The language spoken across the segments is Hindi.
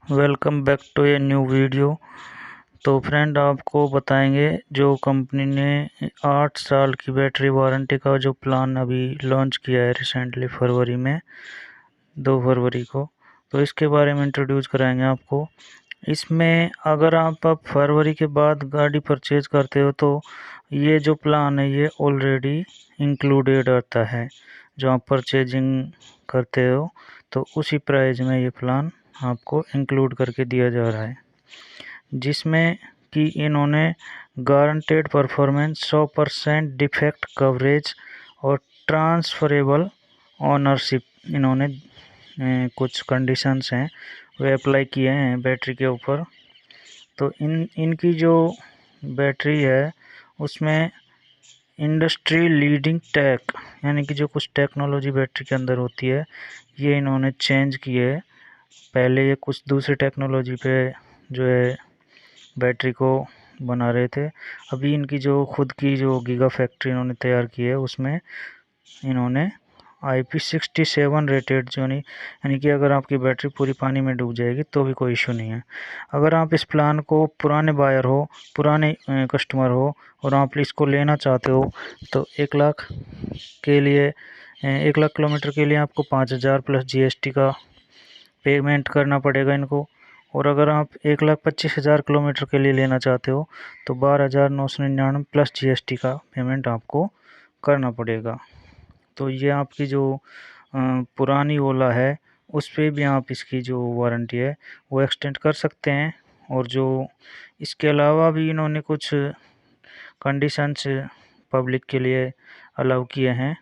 Welcome back to a new video. तो फ्रेंड आपको बताएंगे जो कंपनी ने 8 साल की बैटरी वारंटी का जो प्लान अभी लॉन्च किया है रिसेंटली फरवरी में, 2 फरवरी को। तो इसके बारे में इंट्रोड्यूस कराएंगे आपको। इसमें अगर आप फरवरी के बाद गाड़ी परचेज करते हो तो ये जो प्लान है ये ऑलरेडी इंक्लूडेड आता है। जो आप परचेजिंग करते हो तो उसी प्राइस में ये प्लान आपको इंक्लूड करके दिया जा रहा है, जिसमें कि इन्होंने गारंटेड परफॉर्मेंस 100% डिफेक्ट कवरेज और ट्रांसफरेबल ओनरशिप इन्होंने कुछ कंडीशंस हैं वे अप्लाई किए हैं बैटरी के ऊपर। तो इनकी जो बैटरी है उसमें इंडस्ट्री लीडिंग टेक यानी कि जो कुछ टेक्नोलॉजी बैटरी के अंदर होती है ये इन्होंने चेंज की है। पहले ये कुछ दूसरी टेक्नोलॉजी पे जो है बैटरी को बना रहे थे। अभी इनकी जो खुद की जो गीगा फैक्ट्री इन्होंने तैयार की है उसमें इन्होंने IP67 रेटेड जो नहीं, यानी कि अगर आपकी बैटरी पूरी पानी में डूब जाएगी तो भी कोई इशू नहीं है। अगर आप इस प्लान को पुराने बायर हो, पुराने कस्टमर हो और आप इसको लेना चाहते हो तो 1 लाख के लिए 1 लाख किलोमीटर के लिए आपको 5,000 प्लस GST का पेमेंट करना पड़ेगा इनको। और अगर आप 1,25,000 किलोमीटर के लिए लेना चाहते हो तो 12,999 प्लस GST का पेमेंट आपको करना पड़ेगा। तो ये आपकी जो पुरानी ओला है उस पर भी आप इसकी जो वारंटी है वो एक्सटेंड कर सकते हैं। और जो इसके अलावा भी इन्होंने कुछ कंडीशंस पब्लिक के लिए अलाउ किए हैं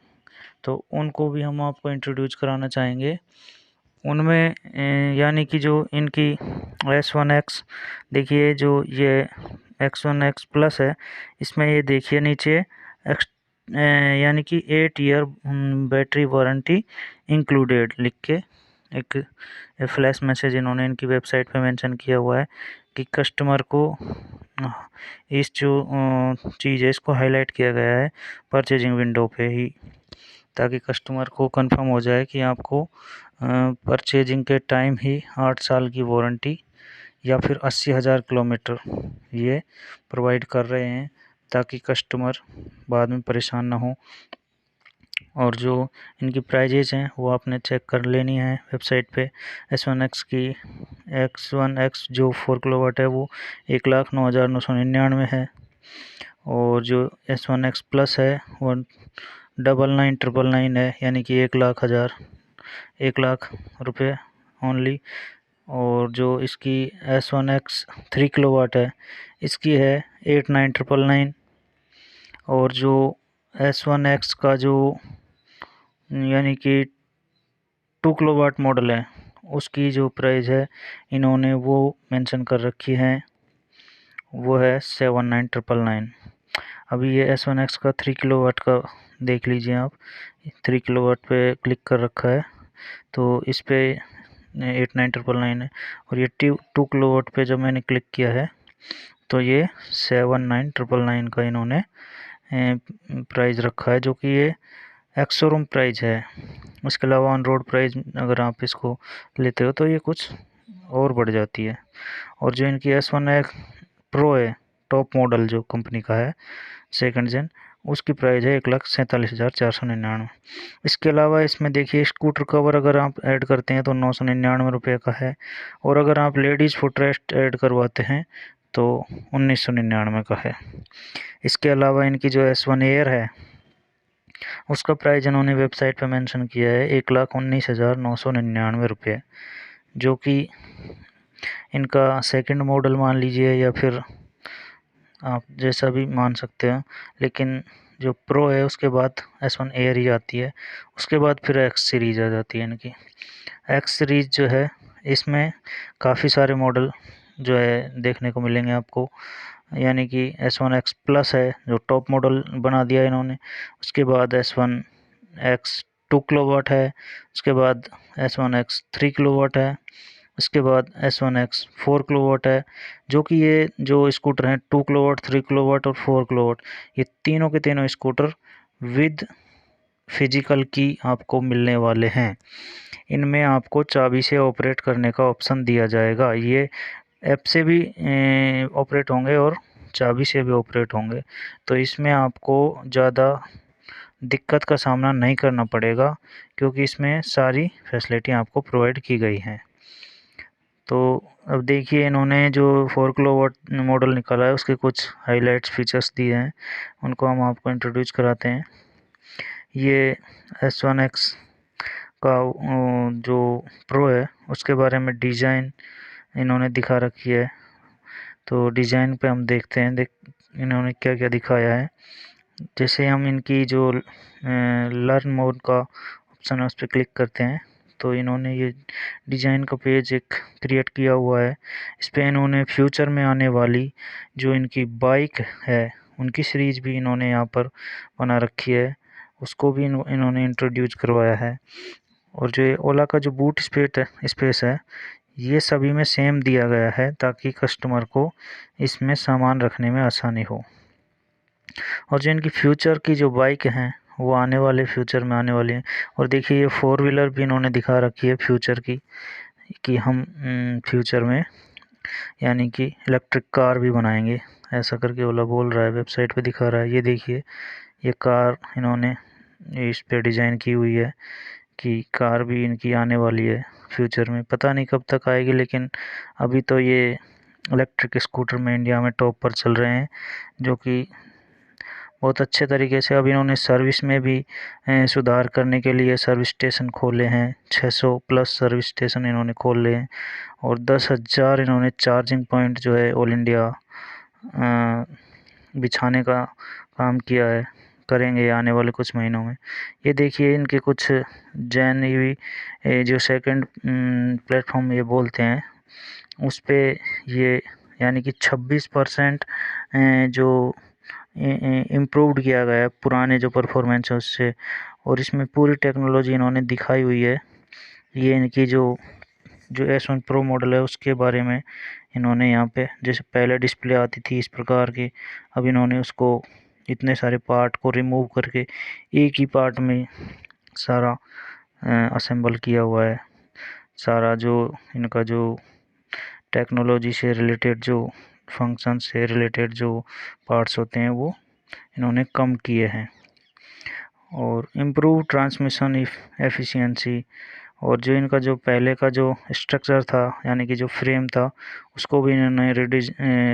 तो उनको भी हम आपको इंट्रोड्यूस कराना चाहेंगे। उनमें यानी कि जो इनकी S1X, देखिए जो ये X1X प्लस है इसमें ये देखिए नीचे यानी कि 8 ईयर बैटरी वारंटी इंक्लूडेड लिख के एक फ्लैश मैसेज इन्होंने इनकी वेबसाइट पे मेंशन किया हुआ है कि कस्टमर को इस जो चीज़ है इसको हाईलाइट किया गया है परचेजिंग विंडो पे ही, ताकि कस्टमर को कंफर्म हो जाए कि आपको परचेजिंग के टाइम ही 8 साल की वारंटी या फिर 80,000 किलोमीटर ये प्रोवाइड कर रहे हैं, ताकि कस्टमर बाद में परेशान ना हो। और जो इनकी प्राइजेज हैं वो आपने चेक कर लेनी है वेबसाइट पे। S1X की X1X जो 4 किलोवाट है वो 1,09,999 है। और जो S1X प्लस है वो 99,999 है, यानी कि 1 लाख रुपये ओनली। और जो इसकी S1X 3 किलोवाट है इसकी है 89,999। और जो S1X का जो यानी कि 2 किलोवाट मॉडल है उसकी जो प्राइस है इन्होंने वो मेंशन कर रखी है, वो है 79,999। अभी ये S1X का 3 किलोवाट का देख लीजिए आप, 3 किलोवाट पे क्लिक कर रखा है तो इस पे 89,999 है। और ये 2 किलोवाट पे जब मैंने क्लिक किया है तो ये 79,999 का इन्होंने प्राइस रखा है, जो कि ये एक्स शोरूम प्राइस है। उसके अलावा ऑन रोड प्राइस अगर आप इसको लेते हो तो ये कुछ और बढ़ जाती है। और जो इनकी S1X प्रो है, टॉप मॉडल जो कंपनी का है सेकंड जेन, उसकी प्राइस है 1,47,499। इसके अलावा इसमें देखिए स्कूटर कवर अगर आप ऐड करते हैं तो 999 रुपये का है। और अगर आप लेडीज़ फुटरेस्ट ऐड करवाते हैं तो 1,999 का है। इसके अलावा इनकी जो S1 एयर है उसका प्राइस इन्होंने वेबसाइट पे मेंशन किया है 1,19,999 रुपये, जो कि इनका सेकंड मॉडल मान लीजिए या फिर आप जैसा भी मान सकते हैं। लेकिन जो प्रो है उसके बाद S1 एयर ही आती है, उसके बाद फिर X सीरीज़ आ जाती है। इनकी X सीरीज़ जो है इसमें काफ़ी सारे मॉडल जो है देखने को मिलेंगे आपको, यानी कि S1X प्लस है जो टॉप मॉडल बना दिया इन्होंने। उसके बाद S1X 2 किलोवाट है, उसके बाद S1X 3 किलोवाट है, उसके बाद S1X 4 किलोवाट है। जो कि ये जो स्कूटर हैं 2 किलोवाट, 3 किलोवाट और 4 किलोवाट, ये तीनों के तीनों स्कूटर विद फिजिकल की आपको मिलने वाले हैं। इनमें आपको चाबी से ऑपरेट करने का ऑप्शन दिया जाएगा। ये ऐप से भी ऑपरेट होंगे और चाबी से भी ऑपरेट होंगे, तो इसमें आपको ज़्यादा दिक्कत का सामना नहीं करना पड़ेगा, क्योंकि इसमें सारी फैसिलिटी आपको प्रोवाइड की गई हैं। तो अब देखिए, इन्होंने जो 4 किलोवाट मॉडल निकाला है उसके कुछ हाइलाइट्स फीचर्स दिए हैं, उनको हम आपको इंट्रोड्यूस कराते हैं। ये S1X का जो प्रो है उसके बारे में डिज़ाइन इन्होंने दिखा रखी है। तो डिज़ाइन पे हम देखते हैं इन्होंने क्या क्या दिखाया है। जैसे हम इनकी जो लर्न मोड का ऑप्शन है उस पर क्लिक करते हैं, तो इन्होंने ये डिज़ाइन का पेज एक क्रिएट किया हुआ है। इस पर इन्होंने फ्यूचर में आने वाली जो इनकी बाइक है उनकी सीरीज़ भी इन्होंने यहाँ पर बना रखी है, उसको भी इन्होंने इंट्रोड्यूस करवाया है। और जो ये ओला का जो बूट स्पेस है ये सभी में सेम दिया गया है, ताकि कस्टमर को इसमें सामान रखने में आसानी हो। और जो इनकी फ्यूचर की जो बाइक हैं वो आने वाले फ्यूचर में आने वाली हैं। और देखिए, ये 4 व्हीलर भी इन्होंने दिखा रखी है फ्यूचर की, कि हम फ्यूचर में यानी कि इलेक्ट्रिक कार भी बनाएंगे, ऐसा करके ओला बोल रहा है, वेबसाइट पे दिखा रहा है। ये देखिए, ये कार इन्होंने इस पे डिज़ाइन की हुई है कि कार भी इनकी आने वाली है फ्यूचर में। पता नहीं कब तक आएगी, लेकिन अभी तो ये इलेक्ट्रिक स्कूटर में इंडिया में टॉप पर चल रहे हैं, जो कि बहुत अच्छे तरीके से। अब इन्होंने सर्विस में भी सुधार करने के लिए सर्विस स्टेशन खोले हैं, 600 प्लस सर्विस स्टेशन इन्होंने खोले हैं, और 10,000 इन्होंने चार्जिंग पॉइंट जो है ऑल इंडिया बिछाने का काम किया है, करेंगे आने वाले कुछ महीनों में। ये देखिए, इनके कुछ जैन ईवी जो सेकंड प्लेटफॉर्म ये बोलते हैं उस पे ये यानी कि 26% जो इम्प्रूव्ड किया गया है पुराने जो परफॉर्मेंस है उससे, और इसमें पूरी टेक्नोलॉजी इन्होंने दिखाई हुई है। ये इनकी जो S1 प्रो मॉडल है उसके बारे में इन्होंने यहाँ पे, जैसे पहले डिस्प्ले आती थी इस प्रकार की, अब इन्होंने उसको इतने सारे पार्ट को रिमूव करके एक ही पार्ट में सारा असेंबल किया हुआ है। सारा जो इनका जो टेक्नोलॉजी से रिलेटेड जो फंक्शन से रिलेटेड जो पार्ट्स होते हैं वो इन्होंने कम किए हैं। और इम्प्रूव ट्रांसमिशन एफिशिएंसी, और जो इनका जो पहले का जो स्ट्रक्चर था यानी कि जो फ्रेम था उसको भी इन्होंने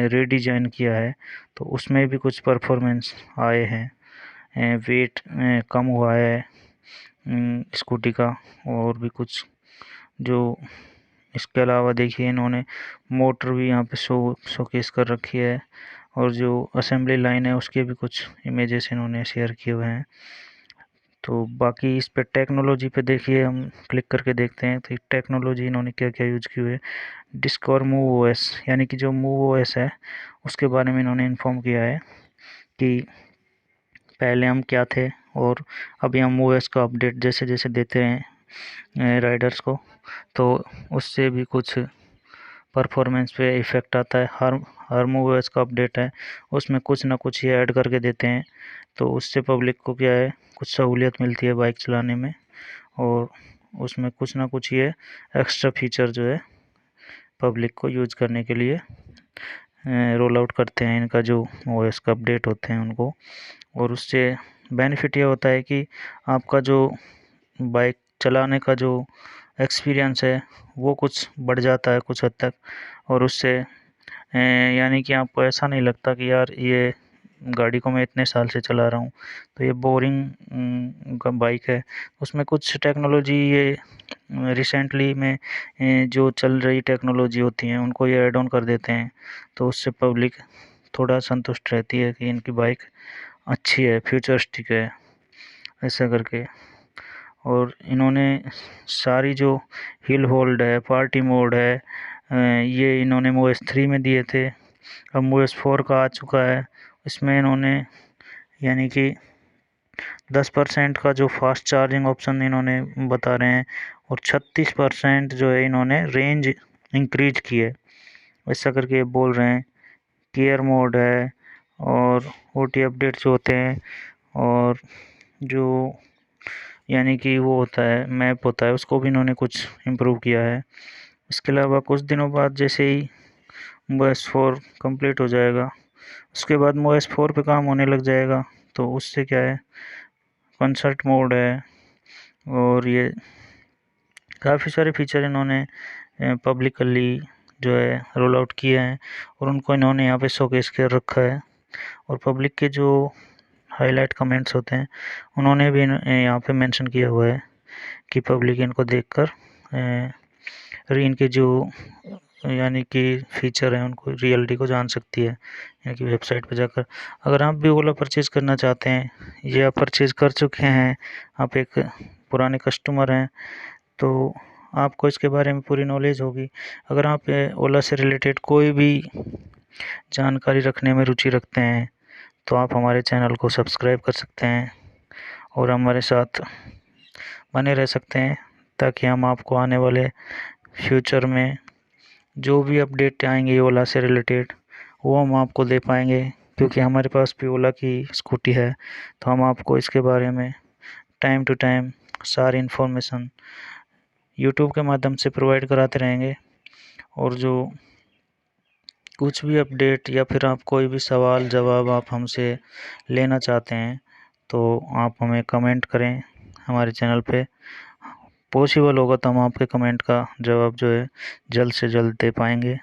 रीडिज़ाइन किया है, तो उसमें भी कुछ परफॉर्मेंस आए हैं। वेट कम हुआ है स्कूटी का, और भी कुछ जो इसके अलावा देखिए, इन्होंने मोटर भी यहाँ पे शोकेस कर रखी है, और जो असेंबली लाइन है उसके भी कुछ इमेजेस इन्होंने शेयर किए हुए हैं। तो बाकी इस पे टेक्नोलॉजी पे देखिए, हम क्लिक करके देखते हैं तो टेक्नोलॉजी इन्होंने क्या क्या यूज की हुई है। डिस्क और मूव ओएस, यानी कि जो मूव ओएस है उसके बारे में इन्होंने इन्फॉर्म किया है कि पहले हम क्या थे, और अभी हम ओएस का अपडेट जैसे जैसे देते हैं राइडर्स को, तो उससे भी कुछ परफॉर्मेंस पे इफ़ेक्ट आता है। हर मूव ओएस का अपडेट है उसमें कुछ ना कुछ ये ऐड करके देते हैं, तो उससे पब्लिक को क्या है, कुछ सहूलियत मिलती है बाइक चलाने में, और उसमें कुछ ना कुछ ये एक्स्ट्रा फीचर जो है पब्लिक को यूज़ करने के लिए रोल आउट करते हैं, इनका जो ओएस का अपडेट होते हैं उनको। और उससे बेनिफिट ये होता है कि आपका जो बाइक चलाने का जो एक्सपीरियंस है वो कुछ बढ़ जाता है कुछ हद तक, और उससे यानी कि आपको ऐसा नहीं लगता कि यार ये गाड़ी को मैं इतने साल से चला रहा हूँ तो ये बोरिंग का बाइक है। उसमें कुछ टेक्नोलॉजी ये रिसेंटली में जो चल रही टेक्नोलॉजी होती हैं उनको ये ऐड ऑन कर देते हैं, तो उससे पब्लिक थोड़ा संतुष्ट रहती है कि इनकी बाइक अच्छी है, फ्यूचरिस्टिक है, ऐसा करके। और इन्होंने सारी जो हिल होल्ड है, पार्टी मोड है, ये इन्होंने ओएस 3 में दिए थे, अब ओएस 4 का आ चुका है। इसमें इन्होंने यानी कि 10% का जो फास्ट चार्जिंग ऑप्शन इन्होंने बता रहे हैं, और 36% जो है इन्होंने रेंज इंक्रीज की है, ऐसा करके बोल रहे हैं। केयर मोड है, और ओटी अपडेट्स होते हैं, और जो यानी कि वो होता है मैप होता है, उसको भी इन्होंने कुछ इम्प्रूव किया है। इसके अलावा कुछ दिनों बाद जैसे ही MOS 4 कंप्लीट हो जाएगा, उसके बाद MOS 4 पे काम होने लग जाएगा, तो उससे क्या है, कंसर्ट मोड है और ये काफ़ी सारे फीचर इन्होंने पब्लिकली जो है रोल आउट किए हैं और उनको इन्होंने यहाँ पे शोकेस कर रखा है। और पब्लिक के जो हाईलाइट कमेंट्स होते हैं उन्होंने भी यहाँ पे मेंशन किया हुआ है कि पब्लिक इनको देखकर इनके जो यानी कि फ़ीचर हैं उनको रियलिटी को जान सकती है, यानी कि वेबसाइट पर जाकर। अगर आप भी ओला परचेज़ करना चाहते हैं या परचेज़ कर चुके हैं, आप एक पुराने कस्टमर हैं, तो आपको इसके बारे में पूरी नॉलेज होगी। अगर आप ओला से रिलेटेड कोई भी जानकारी रखने में रुचि रखते हैं तो आप हमारे चैनल को सब्सक्राइब कर सकते हैं और हमारे साथ बने रह सकते हैं, ताकि हम आपको आने वाले फ्यूचर में जो भी अपडेट आएंगे ओला से रिलेटेड वो हम आपको दे पाएंगे। क्योंकि हमारे पास भी ओला की स्कूटी है, तो हम आपको इसके बारे में टाइम टू टाइम सारी इन्फॉर्मेशन यूट्यूब के माध्यम से प्रोवाइड कराते रहेंगे। और जो कुछ भी अपडेट या फिर आप कोई भी सवाल जवाब आप हमसे लेना चाहते हैं तो आप हमें कमेंट करें हमारे चैनल पे। पॉसिबल होगा तो हम आपके कमेंट का जवाब जो है जल्द से जल्द दे पाएंगे।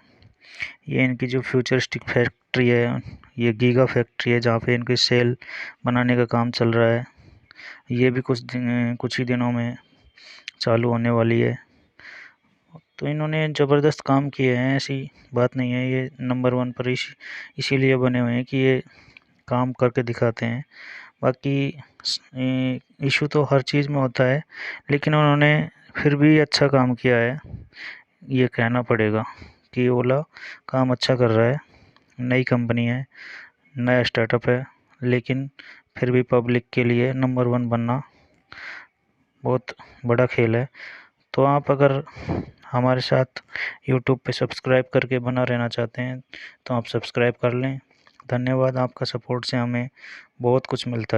ये इनकी जो फ्यूचरिस्टिक फैक्ट्री है, ये गीगा फैक्ट्री है जहाँ पे इनकी सेल बनाने का काम चल रहा है। ये भी कुछ ही दिनों में चालू होने वाली है। तो इन्होंने ज़बरदस्त काम किए हैं, ऐसी बात नहीं है। ये नंबर 1 पर इसीलिए बने हुए हैं कि ये काम करके दिखाते हैं। बाकी इशू तो हर चीज़ में होता है, लेकिन उन्होंने फिर भी अच्छा काम किया है, ये कहना पड़ेगा कि ओला काम अच्छा कर रहा है। नई कंपनी है, नया स्टार्टअप है, लेकिन फिर भी पब्लिक के लिए नंबर 1 बनना बहुत बड़ा खेल है। तो आप अगर हमारे साथ यूट्यूब पे सब्सक्राइब करके बना रहना चाहते हैं तो आप सब्सक्राइब कर लें। धन्यवाद, आपका सपोर्ट से हमें बहुत कुछ मिलता है।